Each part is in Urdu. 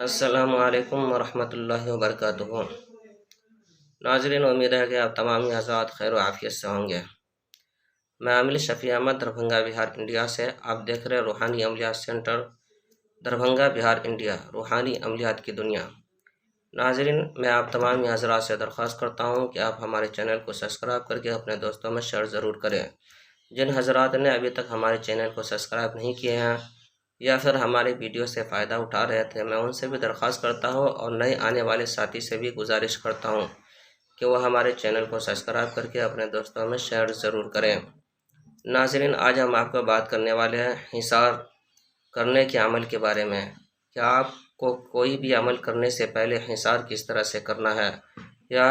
السلام علیکم ورحمۃ اللہ وبرکاتہ۔ ناظرین، امید ہے کہ آپ تمام حضرات خیر و عافیت سے ہوں گے۔ میں عامل شفیع احمد دربھنگہ بہار انڈیا سے آپ دیکھ رہے روحانی عملیات سینٹر دربھنگہ بہار انڈیا، روحانی عملیات کی دنیا۔ ناظرین، میں آپ تمام حضرات سے درخواست کرتا ہوں کہ آپ ہمارے چینل کو سبسکرائب کر کے اپنے دوستوں میں شیئر ضرور کریں۔ جن حضرات نے ابھی تک ہمارے چینل کو سبسکرائب نہیں کیے ہیں یا پھر ہماری ویڈیو سے فائدہ اٹھا رہے تھے، میں ان سے بھی درخواست کرتا ہوں اور نئے آنے والے ساتھی سے بھی گزارش کرتا ہوں کہ وہ ہمارے چینل کو سبسکرائب کر کے اپنے دوستوں میں شیئر ضرور کریں۔ ناظرین، آج ہم آپ کو بات کرنے والے ہیں حصار کرنے کے عمل کے بارے میں۔ کیا آپ کو کوئی بھی عمل کرنے سے پہلے حصار کس طرح سے کرنا ہے، یا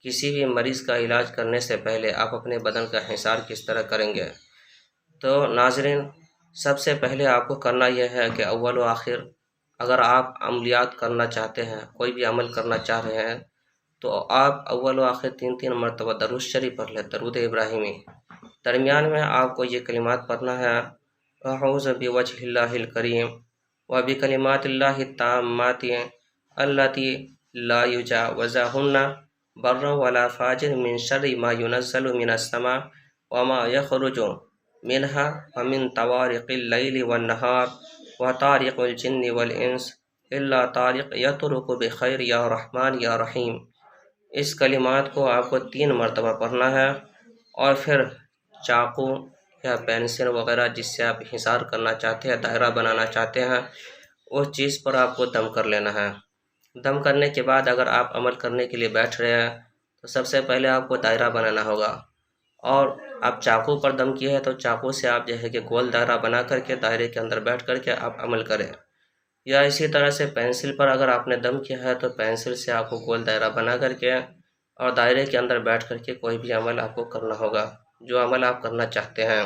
کسی بھی مریض کا علاج کرنے سے پہلے آپ اپنے بدن کا حصار کس طرح کریں گے؟ تو ناظرین، سب سے پہلے آپ کو کرنا یہ ہے کہ اول و آخر اگر آپ عملیات کرنا چاہتے ہیں، کوئی بھی عمل کرنا چاہ رہے ہیں، تو آپ اول و آخر 3 مرتبہ درود شریف پڑھ لیں، درود ابراہیمی۔ درمیان میں آپ کو یہ کلمات پڑھنا ہے: اعوذ بوجہ اللہ الکریم وبکلمات اللہ التامات اللاتی لا یجاوزہن برا ولا فاجر من شر ما ينزل من السماء وما يخرج منها ومن طوارق اللیل والنہار وطارق الجن والانس الا طارق یطرق بخیر یا رحمان یا رحیم۔ اس کلمات کو آپ کو 3 مرتبہ پڑھنا ہے، اور پھر چاقو یا پینسل وغیرہ جس سے آپ حصار کرنا چاہتے ہیں، دائرہ بنانا چاہتے ہیں، اس چیز پر آپ کو دم کر لینا ہے۔ دم کرنے کے بعد اگر آپ عمل کرنے کے لیے بیٹھ رہے ہیں تو سب سے پہلے آپ کو دائرہ بنانا ہوگا، اور آپ چاقو پر دم کیے ہیں تو چاقو سے آپ جو ہے کہ گول دائرہ بنا کر کے دائرے کے اندر بیٹھ کر کے آپ عمل کریں، یا اسی طرح سے پینسل پر اگر آپ نے دم کیا ہے تو پینسل سے آپ کو گول دائرہ بنا کر کے اور دائرے کے اندر بیٹھ کر کے کوئی بھی عمل آپ کو کرنا ہوگا جو عمل آپ کرنا چاہتے ہیں۔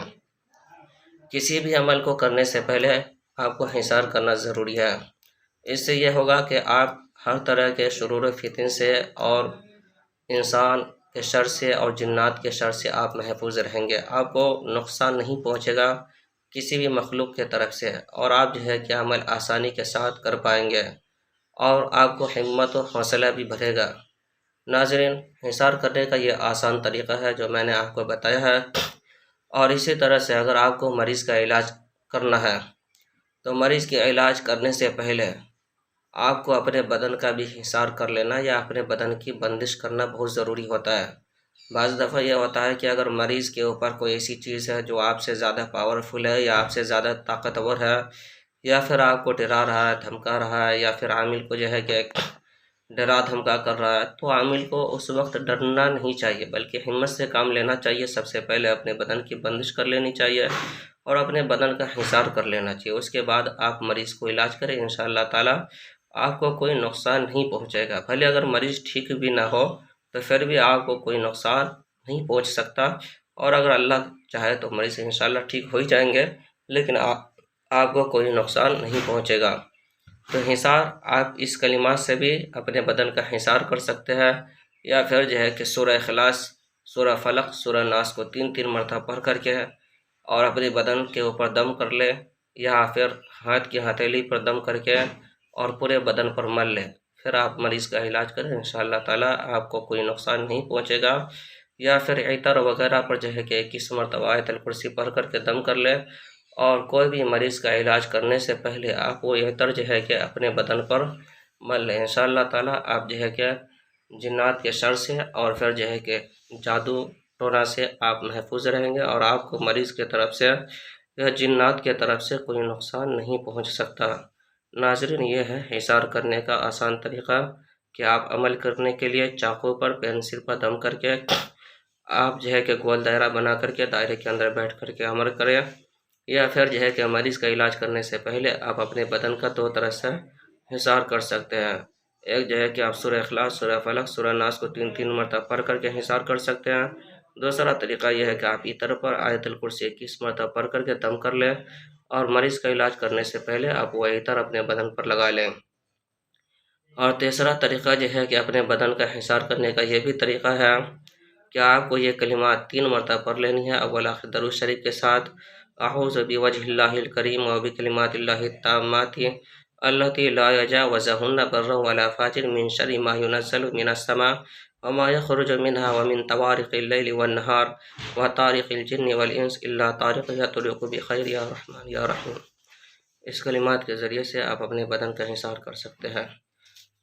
کسی بھی عمل کو کرنے سے پہلے آپ کو حصار کرنا ضروری ہے۔ اس سے یہ ہوگا کہ آپ ہر طرح کے شرور و فتن سے اور انسان کے شر سے اور جنات کے شر سے آپ محفوظ رہیں گے۔ آپ کو نقصان نہیں پہنچے گا کسی بھی مخلوق کے طرف سے، اور آپ جو ہے کہ عمل آسانی کے ساتھ کر پائیں گے، اور آپ کو ہمت و حوصلہ بھی بڑھے گا۔ ناظرین، حصار کرنے کا یہ آسان طریقہ ہے جو میں نے آپ کو بتایا ہے، اور اسی طرح سے اگر آپ کو مریض کا علاج کرنا ہے تو مریض کے علاج کرنے سے پہلے آپ کو اپنے بدن کا بھی حصار کر لینا یا اپنے بدن کی بندش کرنا بہت ضروری ہوتا ہے۔ بعض دفعہ یہ ہوتا ہے کہ اگر مریض کے اوپر کوئی ایسی چیز ہے جو آپ سے زیادہ پاورفل ہے یا آپ سے زیادہ طاقتور ہے، یا پھر آپ کو ڈرا رہا ہے، دھمکا رہا ہے، یا پھر عامل کو جو ہے کہ ڈرا دھمکا کر رہا ہے، تو عامل کو اس وقت ڈرنا نہیں چاہیے بلکہ ہمت سے کام لینا چاہیے۔ سب سے پہلے اپنے بدن کی بندش کر لینی چاہیے اور اپنے بدن کا حصار کر لینا چاہیے۔ اس کے بعد آپ مریض کو علاج کریں، انشاءاللہ تعالی آپ کو کوئی نقصان نہیں پہنچے گا۔ بھلے اگر مریض ٹھیک بھی نہ ہو تو پھر بھی آپ کو کوئی نقصان نہیں پہنچ سکتا، اور اگر اللہ چاہے تو مریض انشاءاللہ ٹھیک ہو ہی جائیں گے، لیکن آپ کو کوئی نقصان نہیں پہنچے گا۔ تو حصار آپ اس کلمات سے بھی اپنے بدن کا حصار کر سکتے ہیں، یا پھر جو ہے کہ سورہ اخلاص، سورہ فلق، سورہ ناس کو 3 مرتبہ پڑھ کر کے اور اپنے بدن کے اوپر دم کر لے، یا پھر ہاتھ کی ہتھیلی پر دم کر کے اور پورے بدن پر مل لے، پھر آپ مریض کا علاج کریں، انشاءاللہ تعالی آپ کو کوئی نقصان نہیں پہنچے گا۔ یا پھر عطر وغیرہ پر جو ہے کہ 21 مرتبہ آیت الکرسی پڑھ کر کے دم کر لے، اور کوئی بھی مریض کا علاج کرنے سے پہلے آپ وہ عطر جو ہے کہ اپنے بدن پر مل لیں، انشاءاللہ تعالی آپ جو ہے کہ جنات کے شر سے اور پھر جو ہے کہ جادو ٹونا سے آپ محفوظ رہیں گے، اور آپ کو مریض کی طرف سے یا جنات کی طرف سے کوئی نقصان نہیں پہنچ سکتا۔ ناظرین، یہ ہے حصار کرنے کا آسان طریقہ کہ آپ عمل کرنے کے لیے چاقو پر پینسل پر دم کر کے آپ جو ہے کہ گول دائرہ بنا کر کے دائرے کے اندر بیٹھ کر کے عمل کریں، یا پھر جو ہے کہ مریض کا علاج کرنے سے پہلے آپ اپنے بدن کا 2 طرح سے حصار کر سکتے ہیں۔ ایک جو ہے کہ آپ سورہ اخلاص، سورہ فلق، سورہ ناس کو 3 مرتبہ پڑھ کر کے حصار کر سکتے ہیں۔ دوسرا طریقہ یہ ہے کہ آپ عطر پر آیت الکرسی 21 مرتبہ پڑھ کر کے دم کر لیں، اور مریض کا علاج کرنے سے پہلے آپ وہ عطر اپنے بدن پر لگا لیں۔ اور تیسرا طریقہ جو ہے کہ اپنے بدن کا حصار کرنے کا یہ بھی طریقہ ہے کہ آپ کو یہ کلمات 3 مرتبہ پڑھ لینی ہے اول آخر درود شریف کے ساتھ: اعوذ بوجہ اللہ الکریم وبکلمات اللہ التامات التي لا يجاوزهن بر ولا فاجر من شر ما ينزل من السماء وما يخرج منها ومن طوارق الليل والنهار وطارق الجن والإنس إلا طارق يطرق بخير يا رحمن يا رحيم۔ اس کلمات کے ذریعے سے آپ اپنے بدن کا حصار کر سکتے ہیں۔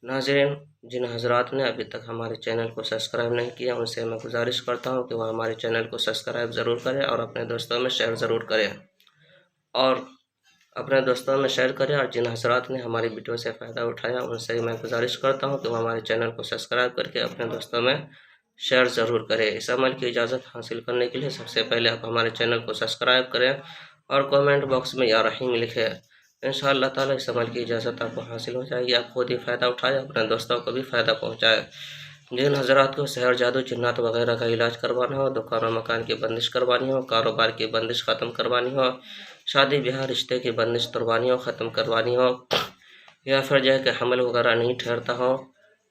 ناظرین، جن حضرات نے ابھی تک ہمارے چینل کو سبسکرائب نہیں کیا ان سے میں گزارش کرتا ہوں کہ وہ ہمارے چینل کو سبسکرائب ضرور کریں اور اپنے دوستوں میں شیئر ضرور کریں اور جن حضرات نے ہماری ویڈیو سے فائدہ اٹھایا ان سے میں گزارش کرتا ہوں کہ وہ ہمارے چینل کو سبسکرائب کر کے اپنے دوستوں میں شیئر ضرور کریں۔ اس عمل کی اجازت حاصل کرنے کے لیے سب سے پہلے آپ ہمارے چینل کو سبسکرائب کریں اور کومنٹ باکس میں یا رحیم لکھیں۔ انشاءاللہ تعالی اس عمل کی اجازت آپ کو حاصل ہو جائے گی، آپ خود ہی فائدہ اٹھائے، اپنے دوستوں کو بھی فائدہ پہنچائے۔ جن حضرات کو سحر، جادو، جنات وغیرہ کا علاج کروانا ہو، دکان و مکان کی بندش کروانی ہو، کاروبار کی بندش ختم کروانی ہو، شادی بیاہ رشتے کی بندش توڑوانی ہو، ختم کروانی ہو، یا پھر جو ہے کہ حمل وغیرہ نہیں ٹھہرتا ہو،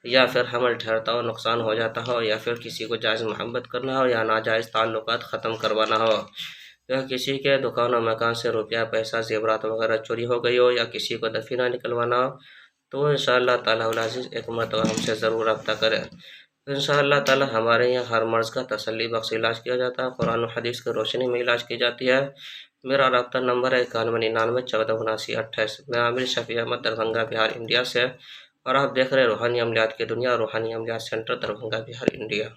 یا پھر حمل ٹھہرتا ہو نقصان ہو جاتا ہو، یا پھر کسی کو جائز محبت کرنا ہو، یا ناجائز تعلقات ختم کروانا ہو، یا کسی کے دکان و مکان سے روپیہ پیسہ زیورات وغیرہ چوری ہو گئی ہو، یا کسی کو دفینہ نکلوانا ہو، تو انشاءاللہ تعالیٰ العزیز ایک مرتبہ ہم سے ضرور رابطہ کریں۔ انشاءاللہ تعالیٰ ہمارے یہاں ہر مرض کا تسلی بخش علاج کیا جاتا ہے، قرآن و حدیث کی روشنی میں علاج کی جاتی ہے۔ میرا رابطہ نمبر ہے 9199147928۔ میں عامر شفیع احمد، دربھنگہ بہار انڈیا سے، اور آپ دیکھ رہے روحانی عملیات کی دنیا، روحانی عملیات سینٹر، دربھنگہ بہار انڈیا۔